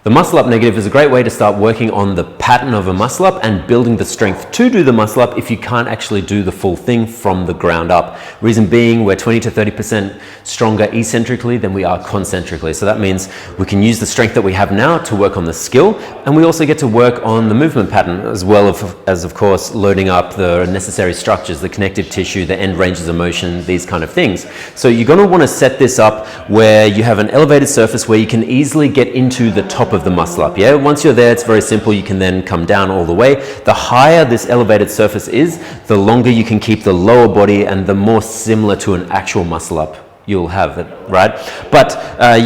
The muscle up negative is a great way to start working on the pattern of a muscle up and building the strength to do the muscle up if you can't actually do the full thing from the ground up. Reason being, we're 20 to 30% stronger eccentrically than we are concentrically. So that means we can use the strength that we have now to work on the skill, and we also get to work on the movement pattern as well as of course loading up the necessary structures, the connective tissue, the end ranges of motion, these kind of things. So you're going to want to set this up where you have an elevated surface where you can easily get into the top of the muscle up. Yeah, once you're there, it's very simple. You can then come down all the way. The higher this elevated surface is, the longer you can keep the lower body and the more similar to an actual muscle up you'll have it, right? But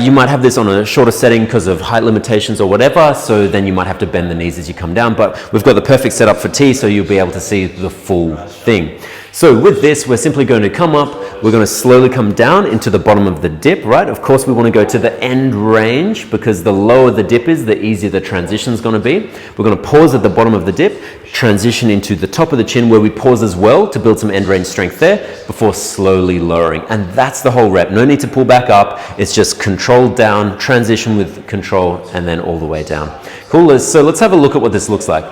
you might have this on a shorter setting because of height limitations or whatever, so then you might have to bend the knees as you come down. But we've got the perfect setup for T, so you'll be able to see the full thing. So with this, we're simply going to come up, we're going to slowly come down into the bottom of the dip, right? Of course, we want to go to the end range because the lower the dip is, the easier the transition is going to be. We're going to pause at the bottom of the dip, transition into the top of the chin where we pause as well to build some end range strength there before slowly lowering. And that's the whole rep. No need to pull back up. It's just control down, transition with control, and then all the way down. Cool. So let's have a look at what this looks like.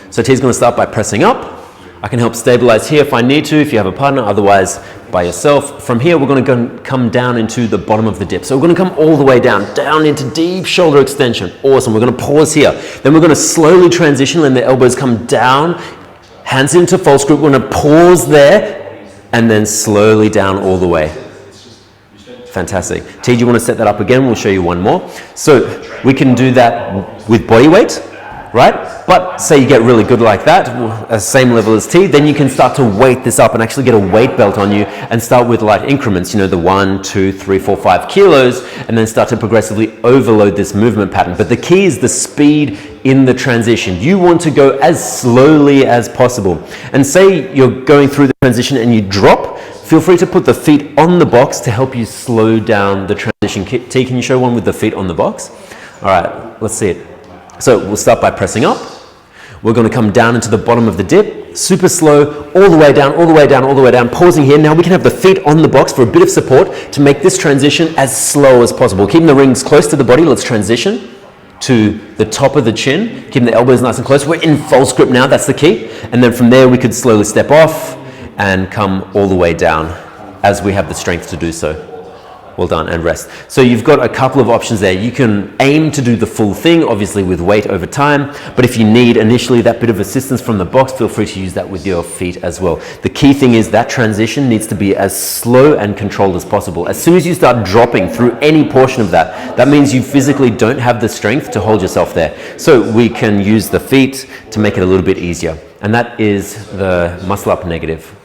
So T's going to start by pressing up. I can help stabilize here if I need to, if you have a partner, otherwise by yourself. From here, we're going to come down into the bottom of the dip. So we're going to come all the way down into deep shoulder extension. Awesome. We're going to pause here. Then we're going to slowly transition, letting the elbows come down, hands into false grip. We're going to pause there and then slowly down all the way. Fantastic. T, do you want to set that up again? We'll show you one more. So we can do that with body weight, right? But say you get really good like that, same level as T, then you can start to weight this up and actually get a weight belt on you and start with light increments, you know, the 1, 2, 3, 4, 5 kilos, and then start to progressively overload this movement pattern. But the key is the speed in the transition. You want to go as slowly as possible. And say you're going through the transition and you drop, feel free to put the feet on the box to help you slow down the transition. T, can you show one with the feet on the box? All right, let's see it. So we'll start by pressing up. We're going to come down into the bottom of the dip, super slow, all the way down, all the way down, all the way down, pausing here. Now we can have the feet on the box for a bit of support to make this transition as slow as possible. Keeping the rings close to the body, let's transition to the top of the chin, keeping the elbows nice and close. We're in false grip now, that's the key. And then from there we could slowly step off and come all the way down as we have the strength to do so. Well done, and rest. So you've got a couple of options there. You can aim to do the full thing, obviously with weight over time, but if you need initially that bit of assistance from the box, feel free to use that with your feet as well. The key thing is that transition needs to be as slow and controlled as possible. As soon as you start dropping through any portion of that, that means you physically don't have the strength to hold yourself there. So we can use the feet to make it a little bit easier. And that is the muscle up negative.